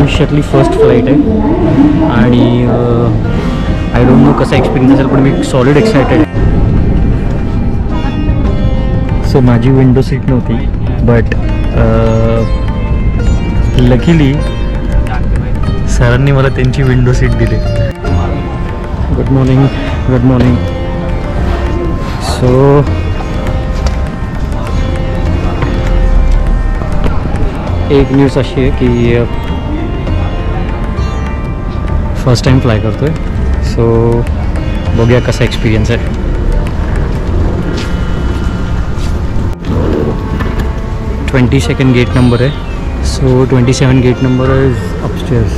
आयुष्यातली first flight आहे आणि आय डोंट नो कसा एक्सपिरियन्स असेल, पण मी सॉलिड एक्सायटेड आहे. सो माझी विंडो सीट नव्हती, बट लकीली सरांनी मला त्यांची विंडो सीट दिली. Good morning. Good morning. So एक न्यूज़ अशी आहे की फर्स्ट टाइम फ्लाय करतोय. सो बघूया कसा एक्सपिरियन्स आहे. ट्वेंटी सेकंड गेट नंबर आहे. So 27 gate number is upstairs.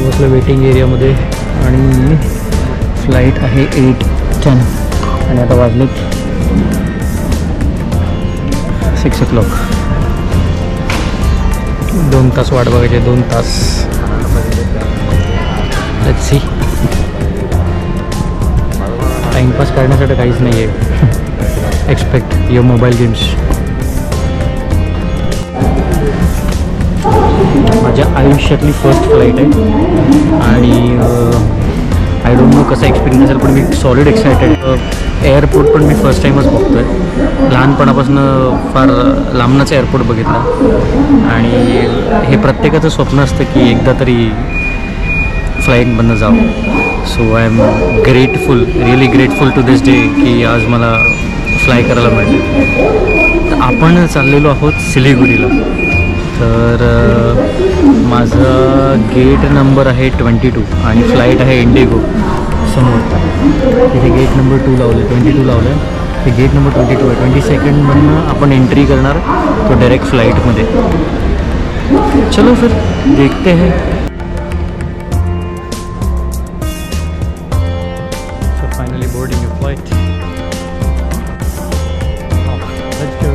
बसलं वेटिंग एरियामध्ये आणि फ्लाईट आहे 8:10 आणि आता वाजले 6 o'clock. 2 तास वाट बघायचे. 2 तास. Let's see. टाइमपास करण्यासाठी काहीच नाही आहे. Expect your mobile games. माझ्या आयुष्यातली फर्स्ट फ्लाईट आहे आणि आय डोंट नो कसा एक्सपिरियन्स असेल, पण मी सॉलिड एक्सायटेड. एअरपोर्ट पण मी फर्स्ट टाईमच बघतो आहे. लहानपणापासून फार लांबनंच एअरपोर्ट बघितला आणि हे प्रत्येकाचं स्वप्न असतं की एकदा तरी फ्लाईटमधनं जावं. So I am grateful, really grateful to this day की आज मला फ्लाय करायला मिळते. तर आपण चाललेलो आहोत सिलिगुरीला. तर माझा गेट नंबर आहे 22 आणि फ्लाईट आहे इंडिगो समोर. तिथे गेट नंबर 2 लावलं, 22 लावलं आहे. ते गेट नंबर 22 आहे. 22ndमधनं आपण एंट्री करणार तो डायरेक्ट फ्लाईटमध्ये. चलो फिर देखते हैं. So finally boarding your flight. Let's go.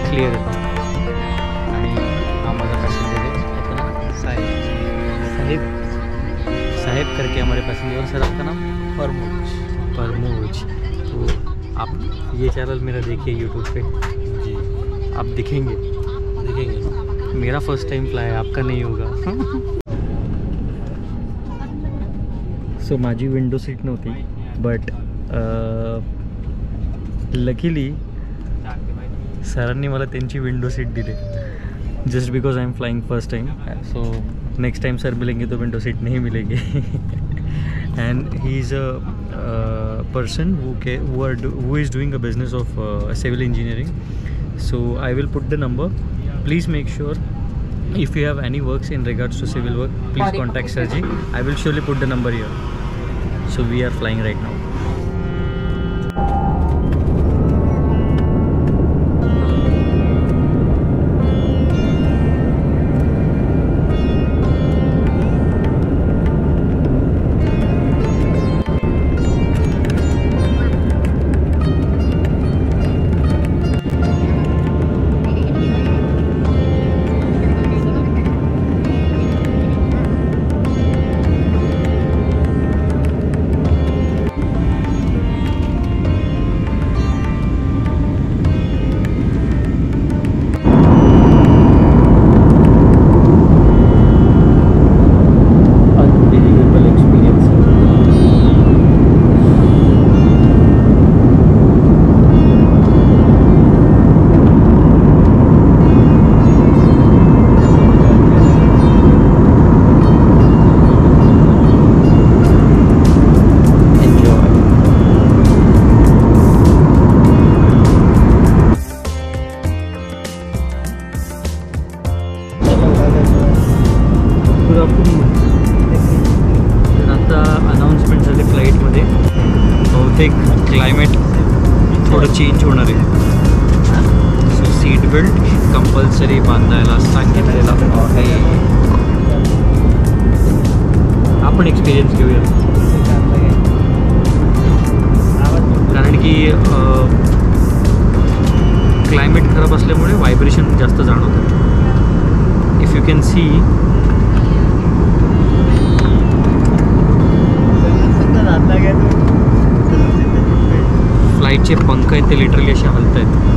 Clear येतो आणि आम्हाला पैसेंजर है साहेब साहेब करके हमारे पैसेंजर. सर आपका नाम? परमोज. तो आप ये चैनल मेरा देखिए यूट्यूब पे जी. आप दिखेंगे मेरा फर्स्ट टाइम फ्लाई है, आपका नहीं होगा. सो माझी विंडो सीट नव्हती, बट लकीली सरांनी मला त्यांची विंडो सीट दिली just because I am flying first time. So next time sir मिलेंगे तो विंडो सीट नहीं मिलेगी. And he is a person who is doing a business of civil engineering. So I will put the number. Please make sure if you have any works in regards to civil work, please contact Sarji. I will surely put the number here. So we are flying right now. बहुतेक climate थोडं change होणार आहे. So seat belt compulsory बांधायला सांगितलेला आहे. आपण experience घेऊया, कारण की क्लायमेट खराब असल्यामुळे व्हायब्रेशन जास्त जाणवतं. इफ यू कॅन सी फ्लाईटचे पंख आहेत ते लिटरली असे हलत आहेत.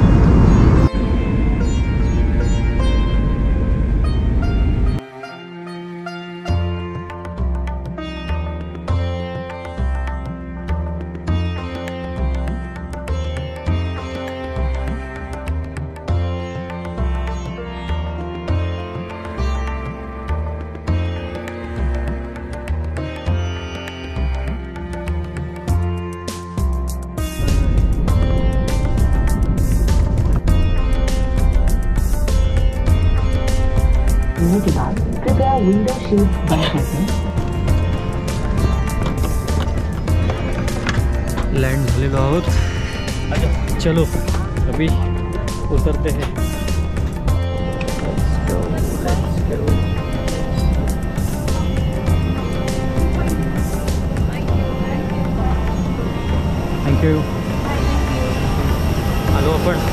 के बाद कृपया विंडो शीट बंद कर दें. लैंड झालेलो आहोत. चलो अभी उतरते हैं. थँक्यू. आलो आपण.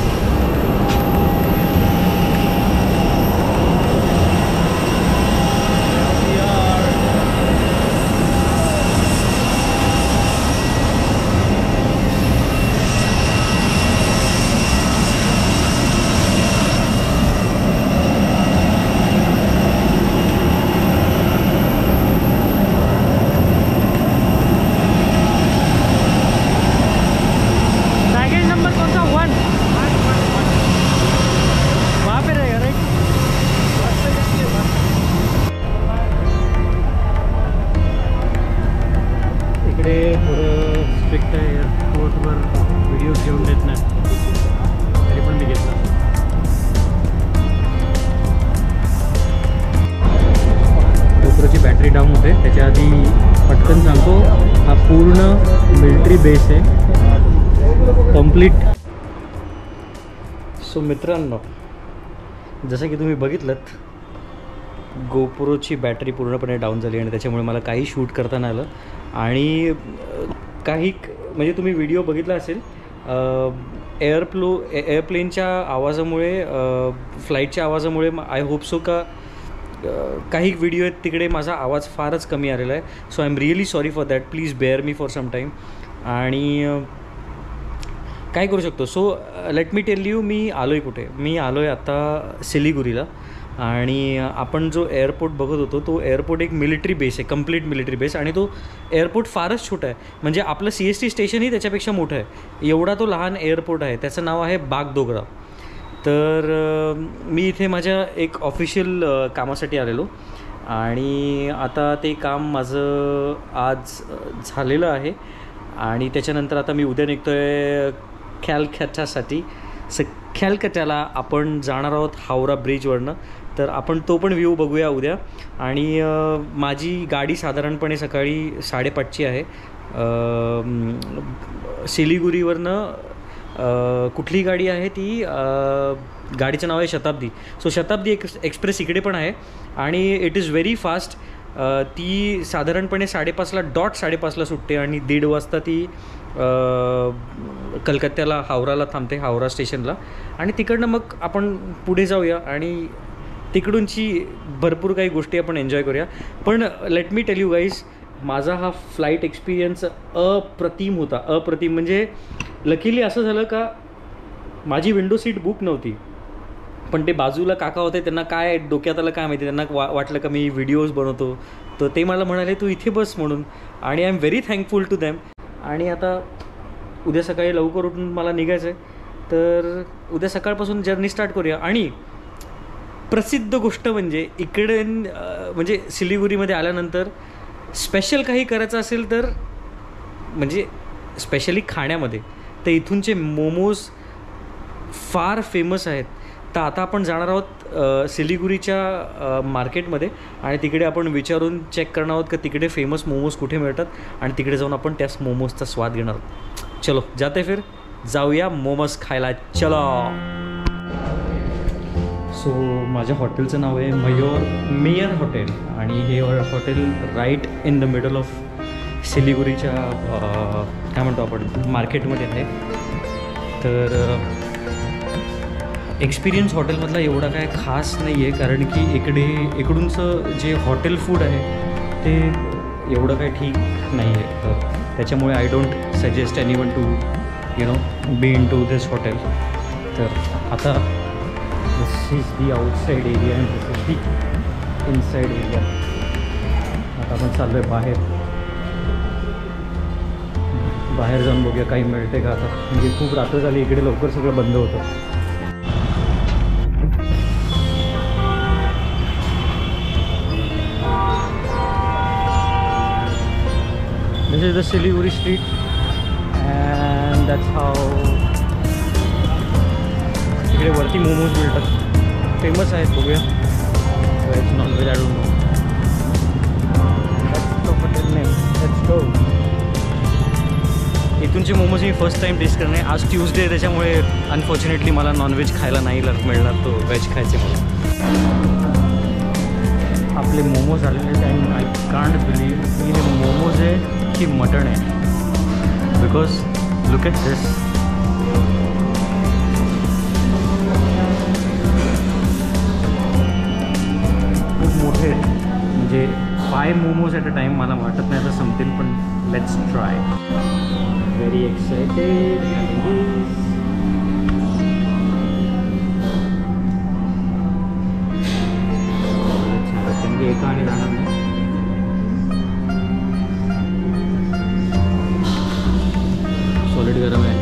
थोडं स्ट्रिक्ट आहे एअरपोर्टवर व्हिडिओ घेऊन देत नाही, तरी पण मी घेतला. GoProची बॅटरी डाऊन होते. त्याच्या आधी पटकन सांगतो, हा पूर्ण मिलिटरी बेस आहे कंप्लीट. सो मित्रांनो, जसं की तुम्ही बघितलं, GoProची बॅटरी पूर्णपणे डाऊन झाली आणि त्याच्यामुळे मला काही शूट करता नाही आलं. आणि काही म्हणजे तुम्ही व्हिडिओ बघितला असेल, एअरप्लेनच्या आवाजामुळे, फ्लाईटच्या आवाजामुळे आय होप सो का काही व्हिडिओ आहेत तिकडे माझा आवाज फारच कमी आलेला आहे. So I am really sorry for that. Please bear me for some time. आणि काय करू शकतो. So let me tell you, मी आलो आहे कुठे. मी आलो आहे आता सिलिगुरीला. आणि आपण जो एअरपोर्ट बघत होतो तो एअरपोर्ट एक मिलिटरी बेस आहे, कंप्लीट मिलिटरी बेस. आणि तो एअरपोर्ट फारच छोटा आहे. म्हणजे आपलं CST स्टेशनही त्याच्यापेक्षा मोठं आहे. एवढा तो लहान एअरपोर्ट आहे. त्याचं नाव आहे बागडोगरा. तर मी इथे माझ्या एक ऑफिशियल कामासाठी आलेलो आणि आता ते काम माझं आज झालेलं आहे. आणि त्याच्यानंतर आता मी उद्या निघतो आहे कॅलकत्तासाठी. कॅलकत्ताला आपण जाणार आहोत हावरा ब्रिजवरनं. तर आपण तो पण व्ह्यू बघूया उद्या. आणि माझी गाडी साधारणपणे सकाळी 5:30ची आहे. सिलिगुरीवरनं कुठली गाडी आहे ती, गाडीचं नाव आहे शताब्दी. सो शताब्दी एक्सप्रेस इकडे पण आहे आणि इट इज व्हेरी फास्ट. ती साधारणपणे 5:30ला सुटते आणि 1:30 वाजता ती कलकत्त्याला हावराला थांबते, हावरा स्टेशनला. आणि तिकडनं मग आपण पुढे जाऊया आणि तिकडूनची भरपूर काही गोष्टी आपण एन्जॉय करूया. पण late me tell you guys, माझा हा फ्लाईट एक्सपिरियन्स अप्रतिम होता. अप्रतिम म्हणजे लकीली असं झालं का माझी विंडो सीट बुक नव्हती, पण ते बाजूला काका होते, त्यांना काय डोक्यात आलं काय माहिती, त्यांना वाटलं का मी व्हिडिओज बनवतो, तर ते मला म्हणाले तू इथे बस म्हणून. आणि I am very thankful to them. आणि आता उद्या सकाळी लवकर उठून मला निघायचं आहे, तर उद्या सकाळपासून जर्नी स्टार्ट करूया. आणि प्रसिद्ध गोष्ट म्हणजे इकडे म्हणजे सिलिगुरीमध्ये आल्यानंतर स्पेशल काही करायचं असेल तर, म्हणजे स्पेशली खाण्यामध्ये, तर इथूनचे मोमोज फार फेमस आहेत. तर आता आपण जाणार आहोत सिलिगुरीच्या मार्केटमध्ये आणि तिकडे आपण विचारून चेक करणार आहोत की तिकडे फेमस मोमोज कुठे मिळतात आणि तिकडे जाऊन आपण त्याच मोमोजचा स्वाद घेणार आहोत. चलो जाते फिर जाऊया मोमोज खायला. चलो. सो माझ्या हॉटेलचं नाव आहे मेयर हॉटेल आणि हे hotel right in the middle of सिलिगुरीच्या काय म्हणतो आपण मार्केटमध्ये आहे. तर एक्सपिरियन्स हॉटेलमधला एवढा काय खास नाही आहे कारण की इकडूनचं जे हॉटेल फूड आहे ते एवढं काय ठीक नाही आहे. तर त्याच्यामुळे I don't suggest anyone to be in to this hotel. तर आता this is the outside area and this is the inside area. आता आपण चाललो आहे बाहेर जाऊन बघूया काही मिळते का. आता म्हणजे खूप रात्र झाली इकडे, लवकर सगळं बंद होतं. This is the Siliguri street and that's how इकडे वरती मोमोज मिळतात, फेमस आहेत. बघूया veg non veg I don't know. Hotel name let's go. इथूनचे मोमोज मी फर्स्ट टाईम टेस्ट करणे. आज ट्यूजडे त्याच्यामुळे अनफॉर्च्युनेटली मला नॉनव्हेज खायला नाही मिळणार, तो व्हेज खायचे मला. आपले मोमोज आलेले आहेत अँड आय कांट बिलीव्ह की हे मोमोज आहे की मटण आहे. बिकॉज लुक ॲट दिस. खूप मोठे म्हणजे 5 मोमोज ॲट अ टाईम. मला वाटत नाही आता संपतील पण लेट्स ट्राय. Very excited. एका आणि जाणार नाही. सॉलिड गरम आहे.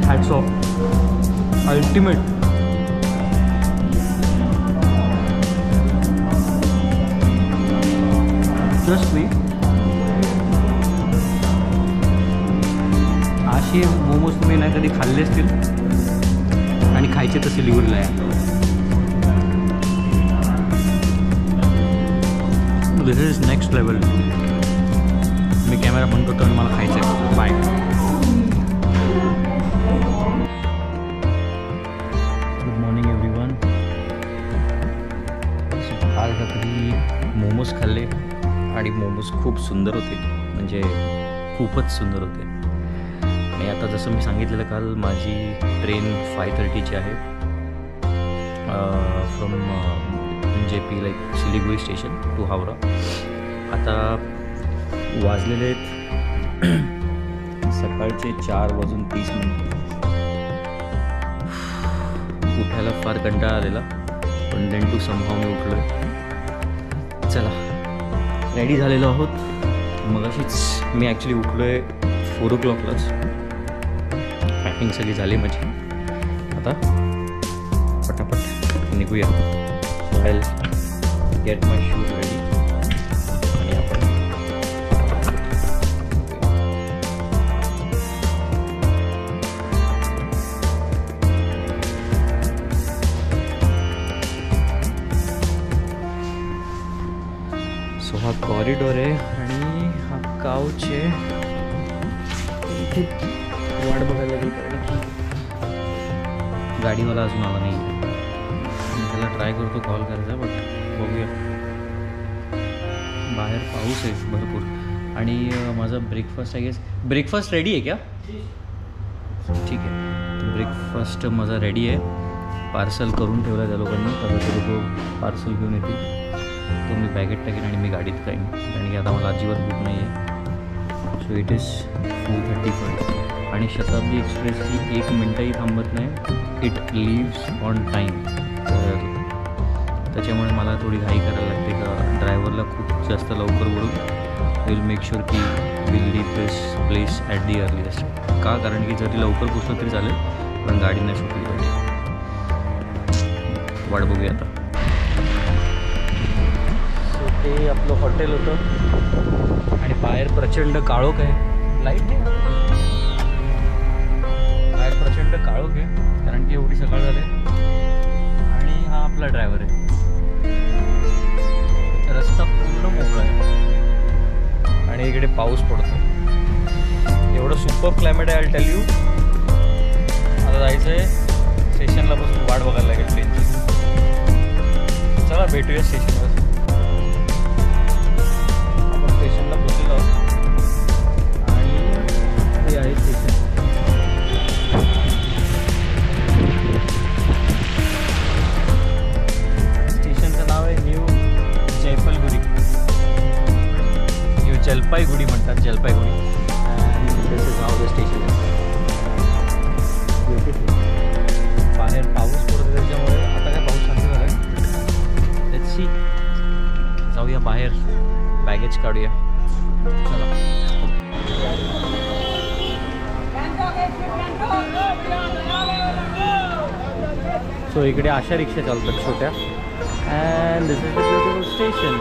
Hats off. Ultimate. Trust me, असे मोमोज तुम्ही नाही कधी खाल्ले असतील आणि खायचे तर सिलिगुरीला आहे. This is next level. मी कॅमेरा बंद करतो आणि मला खायचं आहे. बाय. Good morning everyone. आज रात्री मोमोज खाल्ले आणि मोमोज खूप सुंदर होते, म्हणजे खूपच सुंदर होते. आणि आता जसं मी सांगितलेलं काल, माझी ट्रेन 5:30ची आहे from JP like Siliguri station to Howrah. आता वाजलेले सकाळचे 4:30. उठायला फार कंटाळा आलेला पण देन टू समहाव मी उठलो. चला रेडी झालेलो आहोत. मग अशीच मी ॲक्च्युली उठलो आहे 4 o'clockलाच. पॅकिंग सगळी झाली माझी. आता पटापट निघूया. So I get my shoes ready आणि आपण सो हा कॉरिडॉर आहे आणि हा काउच आहे. इथे वाट बघायला लागेल कारण की गाडीवाला अजून आला नाही. मी त्याला ट्राय करतो कॉल करायचा, बट बघूया. बाहेर पाऊस आहे भरपूर आणि माझा breakfast I guess. Breakfast ready आहे क्या? ठीक आहे. ब्रेकफास्ट माझा रेडी आहे. पार्सल करून ठेवला आहे त्या लोकांनी. तर ते लोक पार्सल घेऊन येतील. तो मी बॅगेत टाकेन आणि मी गाडीत खाईन कारण की आता मला अजिबात भूक नाही आहे. सो इट इज 4:35 आणि शताब्दी एक्सप्रेस ही 1 मिनटंही थांबत नाही. It lives on time. तर त्याच्यामुळे मला थोडी घाई करायला लागते का ड्रायव्हरला खूप जास्त लवकर बोलून विल मेक शुअर की will leave this place at the earliest. का? कारण की जरी लवकर पोचलं तरी चालेल पण गाडी नाही सुटली पाहिजे. वाट बघूया आता. सो ते आपलं हॉटेल होतं आणि बाहेर प्रचंड काळोख आहे. लाईट नाही, बाहेर प्रचंड काळोख आहे कारण की एवढी सकाळ झाली. आणि हा आपला ड्रायव्हर आहे. रस्ता पूर्ण मोकळा आहे आणि इकडे पाऊस पडतो. एवढं सुपर क्लायमेट आहे. I tell you. आता जायचं आहे स्टेशनला बसून वाट बघायला लागेल ट्रेनची. चला भेटूया स्टेशनवर. आपण स्टेशनला पोचलो आणि हे आहे स्टेशन. स्टेशनचं नाव आहे न्यू जयपलगुडी. न्यू जलपाईगुडी म्हणतात, Jalpaiguri. This is how the station is. बाहेर पाऊस पडतो त्याच्यामुळे आता काय पाऊस शांत झाला आहे. Let's see. जाऊया बाहेर, बॅगेज काढूया. चला. सो इकडे अशा रिक्षा चालतात छोट्या. And this is the beautiful station.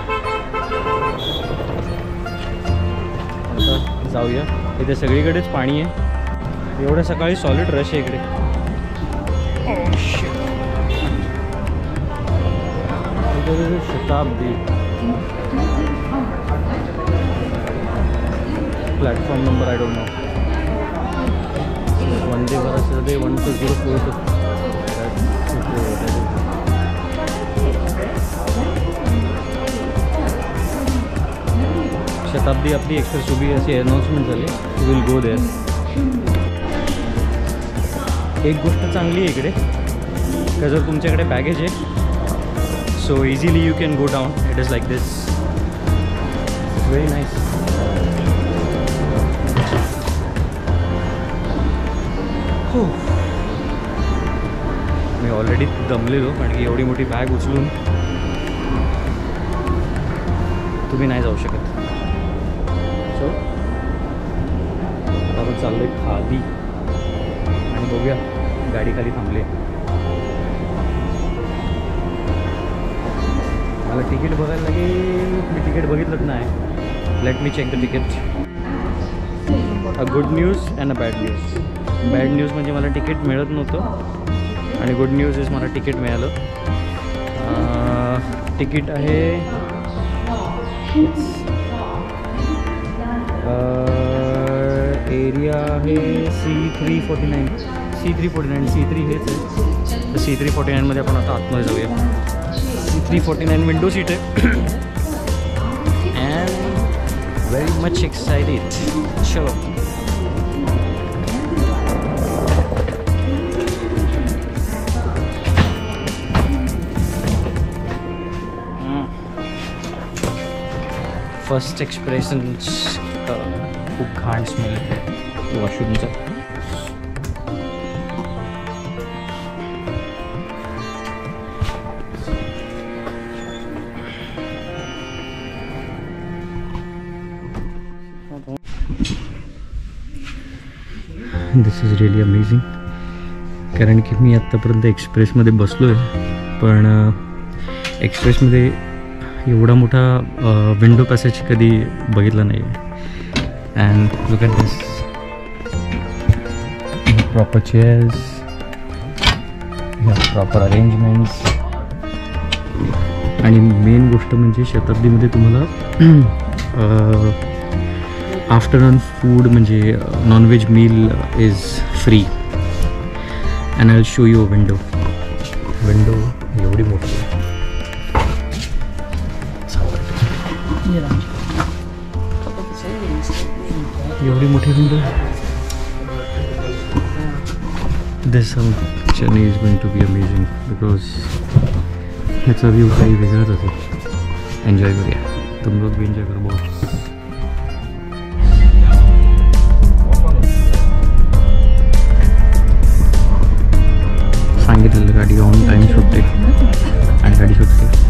आता जाऊया. इथे सगळीकडेच पाणी आहे. एवढ्या सकाळी सॉलिड रश आहे इकडे. Shatabdi platform number I don't know. Vande Bharat 1204. Shatabdi आपली एक्सप्रेस उभी अशी अनाउन्समेंट झाली. You will go there. एक गोष्ट चांगली आहे इकडे का जर तुमच्याकडे बॅगेज आहे so easily you can go down. It is like this. Very nice. हो, मी ऑलरेडी दमलेलो कारण की एवढी मोठी बॅग उचलून तुम्ही नाही जाऊ शकत. सो आपण चाललोय खाली आणि बघूया गाडी खाली थांबली. मला तिकीट बघायला लागेल. मी तिकीट बघितलंच नाही. Let me check the ticket. A good news and a bad news. Bad news म्हणजे मला तिकीट मिळत नव्हतं आणि गुड न्यूज इज मला तिकीट मिळालं. तिकीट आहे एरिया आहे C349. C3 हेच आहे. तर C349मध्ये आपण आता आतमध्ये जाऊया. C349 विंडो सीट आहे. And very much excited. चलो. First expressions. खूप घाण स्मेल येते वॉशरूमचा. This is really amazing. कारण की मी आत्तापर्यंत एक्सप्रेसमध्ये बसलो आहे पण एक्सप्रेसमध्ये एवढा मोठा विंडो पॅसेज कधी बघितला नाही आहे. And look at this. Proper chairs, proper arrangements. आणि मेन गोष्ट म्हणजे शताब्दीमध्ये तुम्हाला आफ्टरनून फूड म्हणजे non veg meal is free. And I will show you a window. Window एवढी मोठी आहे. एवढी मोठी window. This journey is going to be amazing because ह्याचा व्ह्यू काही वेगळाच असेल. एन्जॉय करूया. तुम लोग भी एन्जॉय करो बहुत. सांगितलेलं गाडी ऑन टाईम सुटते आणि गाडी सुटते.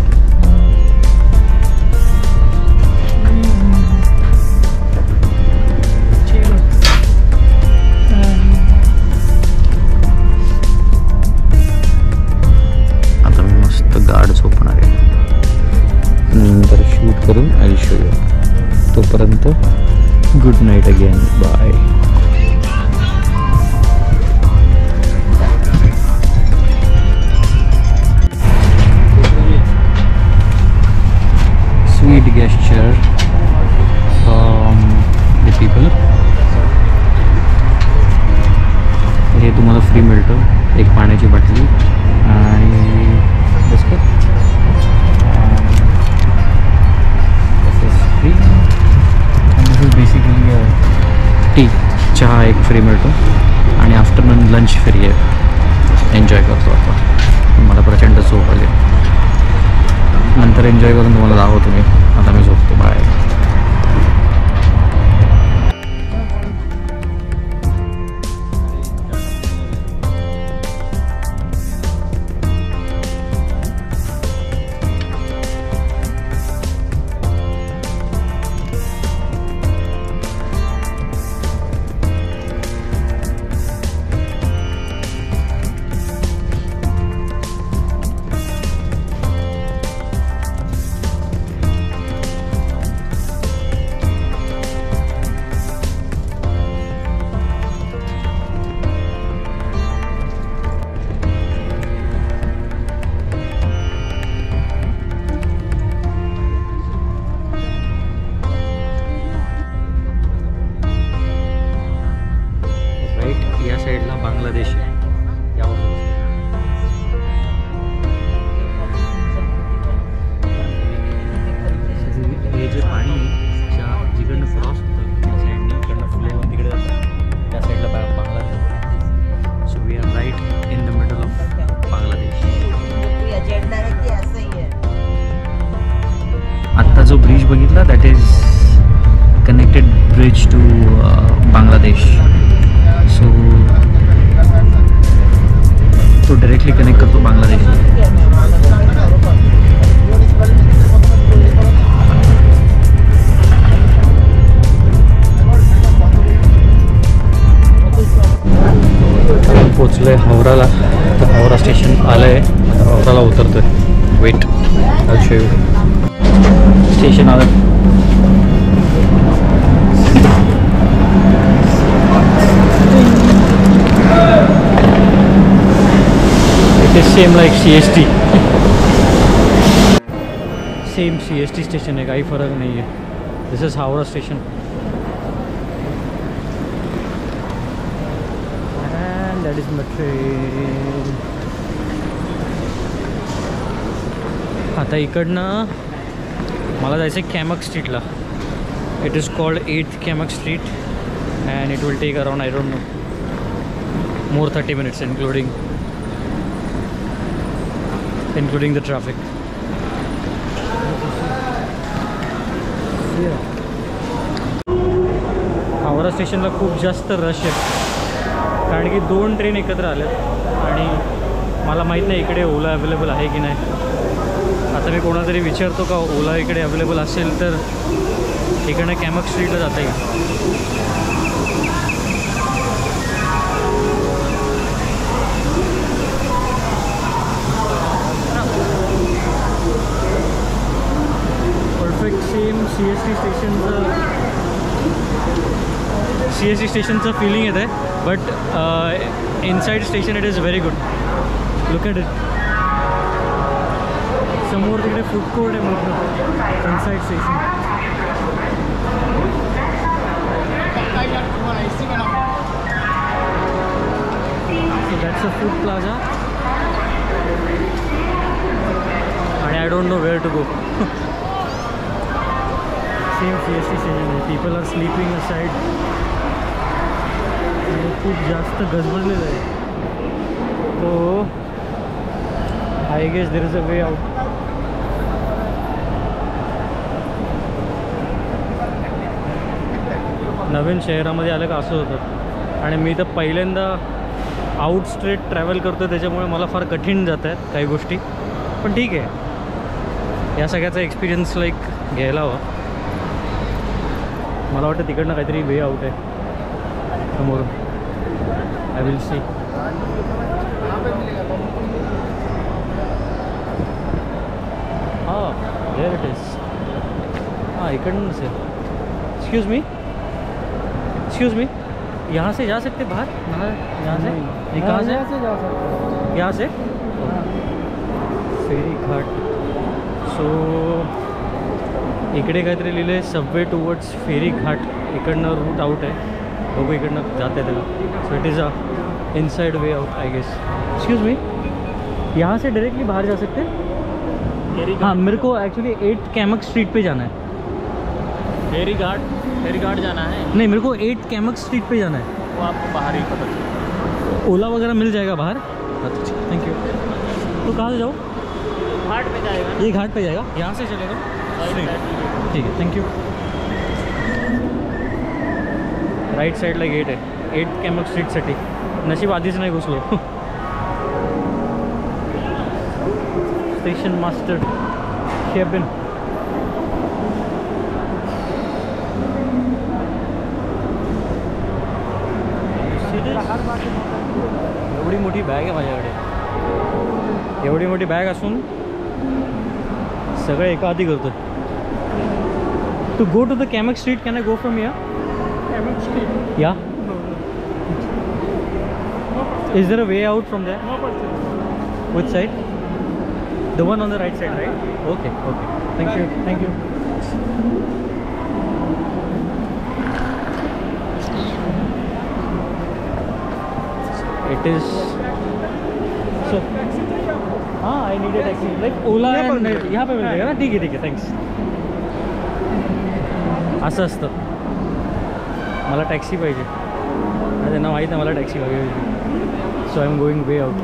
करून आय विल शो यू. तोपर्यंत good night again. Bye. Sweet gesture from the people. हे तुम्हाला फ्री मिळतं, एक पाण्याची बाटली आणि biscuit. Free this is basically T, चहा एक फ्री मिळतो आणि आफ्टरनून लंच फ्री आहे. एन्जॉय करतो आता. मला प्रचंड झोप आली. नंतर एन्जॉय करून तुम्हाला दाखवतो मी. आता मी झोपतो. बाय. या साईडला बांगलादेश आहे. हे जे पाणी जिकडनं क्रॉस होतं त्या साईडने इकडनं फ्लो होऊन तिकडे जातं, त्या साईडला Bangladesh. So we are right in the middle of Bangladesh. आत्ता जो ब्रिज बघितला that is connected bridge to Bangladesh. So तो डायरेक्टली कनेक्ट करतो बांगलादेश. पोचलो आहे हावराला. तर हावरा स्टेशन आलं आहे. हावराला उतरतो आहे. वेट स्टेशन आलं. Same like CST. Same CST station आहे, काही फरक नाही आहे. This is Howrah station and that is my train. आता इकडनं मला जायचं आहे कॅमक स्ट्रीटला. It is called 8th Camac street and it will take around I don't know more 30 minutes including the traffic. हावरा स्टेशनला खूप जास्त रश आहे कारण की 2 ट्रेन एकत्र आल्यात आणि मला माहीत नाही इकडे ओला अवेलेबल आहे की नाही. आता मी कोणाला तरी विचारतो का ओला इकडे अवेलेबल असेल तर इकडनं कॅमक स्ट्रीटला जाता येईल. सेम CST स्टेशनचं फिलिंग येत आहे but inside station it is very good. Look at it. समोर तिकडे फूड कोर्ट आहे मोठं inside station. So that's a food plaza आणि I don't know where to go. Same CST station आहे. People are sleeping aside. खूप जास्त गजबजलेलं आहे. तो I guess there is a way out. नवीन शहरामध्ये आलं का असं होतं आणि मी तर पहिल्यांदा आउट स्ट्रेट ट्रॅव्हल करतो त्याच्यामुळे मला फार कठीण जात आहेत काही गोष्टी. पण ठीक आहे, या सगळ्याचा एक्सपिरियन्स लाईक घ्यायला हवा. मला वाटतं तिकडनं काहीतरी वे आउट आहे समोरून. I will see. हां देअर इट इज. हाँ इकडनं से एक्सक्यूज़ मी यहाँ से जा सकते बाहर यहाँ से ये कहाँ से जा सकते यहाँ से फेरी घाट सो इकडे काहीतरी लिहिलं आहे सबवे टुवर्ड्स फेरी घाट इकडनं रूट आउट आहे बघू इकडनं जाते त्याला so it is a inside way out I guess excuse me यहाँ से डायरेक्टली बाहर जा सकते हैं हाँ मेरे को एक्चुअली 8 कैमक स्ट्रीट पे जाना है फेरी घाट जाना है नहीं मेरे को 8 कैमक स्ट्रीट पे जाना है वो आपको बाहर ही पता चलेगा। ओला वगैरह मिल जाएगा बाहर थैंक यू तो कहाँ से जाओ घाट पे जाएगा ये घाट पे जाएगा यहाँ से चलेगा ठीक है थँक यू राईट साईडला गेट आहे 8 कॅमक स्ट्रीटसाठी नशीब आधीच नाही घुसलो स्टेशन मास्टर केबिन एवढी मोठी बॅग आहे माझ्याकडे एवढी मोठी बॅग असून सगळं एका आधी करतो to go to the Camac street can I go from here Camac street या is there a way out from there which side the one on the right side right okay thank you it is so हाँ I need a taxi like Ola and यहाँ पे mill जाएगा ना ठीक है thanks असं असतं मला taxi पाहिजे त्यांना माहीत आहे मला टॅक्सी पाहिजे so I am going way out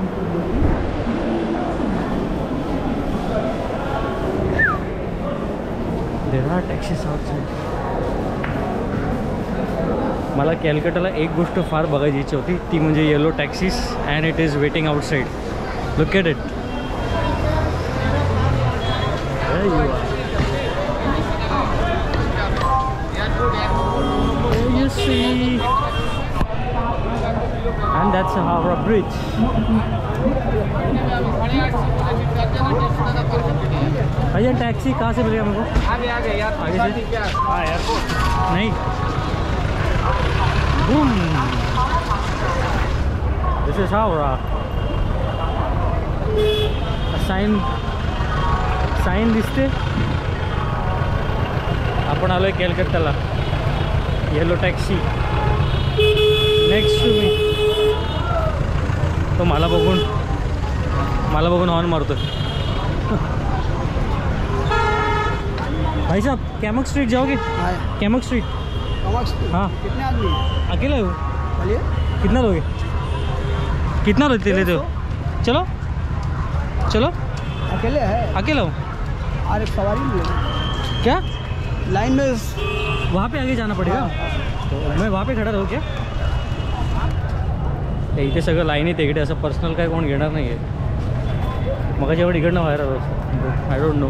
there are taxis outside मला कॅलकटाला एक गोष्ट फार बघायची इच्छा होती ती म्हणजे yellow taxis and it is waiting outside look at it you see and that's a Howrah bridge भैया टैक्सी कहाँ से मिलेगा मेरे को आगे यार आगे से हाँ एयरपोर्ट नहीं boom this is Howrah sign दिसते आपण आलोय कॅलकत्ताला yellow taxi next to me तो मला बघून हॉर्न मारतो भाई साहब कैमक स्ट्रीट जाओगे कैमक स्ट्रीट हाँ कितने आदमी अकेला हो चलिए कितना लोगे कितना लेते हो चलो अकेले है अकेला हो और एक सवारी भी है क्या लाइन में वहाँ पे आगे जाना पड़ेगा तो मैं वहाँ पे खड़ा रहूँ क्या इथे सगळं लाईनीत इकडे असं पर्सनल काय कोण घेणार नाही आहे मग जेवढं इकडनं बाहेर आलो I don't no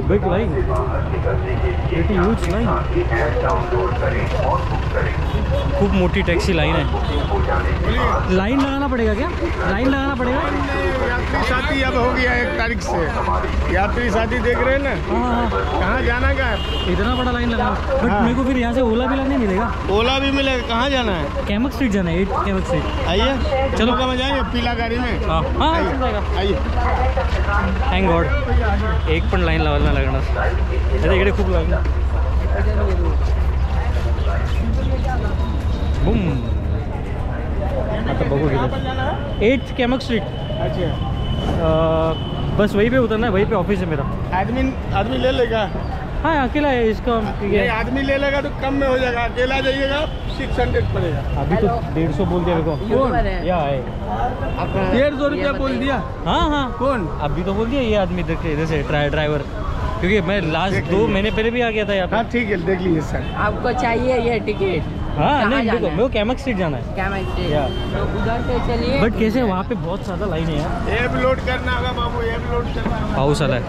big line it huge line खूप मोटी टैक्सी लाइन है लाइन लगाना पड़ेगा क्या लाइन लगाना पड़ेगा यात्री साथी अब हो गया 1 तारीख से यात्री साथी देख रहे हैं ना हाँ कहाँ जाना का है इतना बड़ा लाइन लगा बट मेरे को फिर यहाँ से ओला बिला नहीं मिलेगा ओला भी मिलेगा कहाँ जाना है कैमक स्ट्रीट जाना है 8 कैमक स्ट्रीट आइए चलो कहाँ जाएंगे पीला गाड़ी में हाँ चल जाएगा आइए थँक गॉड एक पण लाईन लावायला नाही लागणार आता इकडे खूप लाईन बूम आता बघू गेलं 8 कैमक स्ट्रीट अच्छा बस वहीं पे उतरना है वहीं पे ऑफिस है मेरा आदमी ले लेगा हाँ अकेला है इसका ये आदमी ले लेगा तो कम में हो जाएगा अकेला जाइएगा 600 पड़ेगा अभी तो 150 बोल दिया मेरे को या है 150 रुपया बोल दिया हाँ कौन अभी तो बोल दिया ये आदमी इधर से ड्राइवर क्योंकि मैं लास्ट 2 महीने पहले भी आ गया था यहाँ पे हाँ ठीक है देख लीजिए सर आपको चाहिए ये टिकट हाँ कहाँ नहीं जाना मेरे है? को कैमक स्ट्रीट जाना है क्या मैं या तो उधर से चलिए बट कैसे वहाँ पे बहुत ज़्यादा लाइन है यार एप लोड करना होगा बाबू एप लोड करना होगा पाऊस आला आहे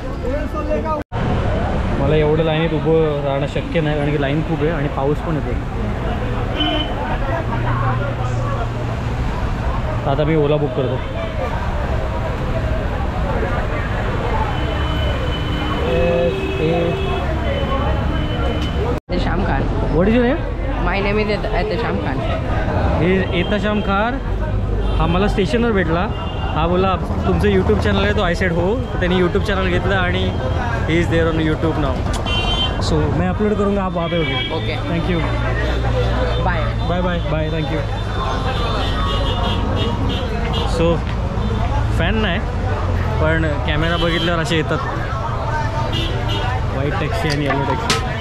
मला एवढं लाईनीत उभं राहणं शक्य नाही कारण की लाईन खूप आहे आणि पाऊस पण येतो आता मी ओला बुक करतो Sham Khan. What is your name? My name is Sham Khan. हे एताशाम खार. हा मला स्टेशनवर भेटला. हा बोला तुमचं यूट्यूब चॅनल आहे. तो आय सेड हो. तर त्यांनी यूट्यूब चॅनल घेतलं आणि he is there on YouTube नाव. सो मैं अपलोड करूँगा, आप वहाँ पे होगे. Okay. Thank you. Bye. Bye bye bye. Thank you. So fan नाही पण कॅमेरा बघितल्यावर असे येतात. व्हाईट टॅक्सी आणि येलो टॅक्सी.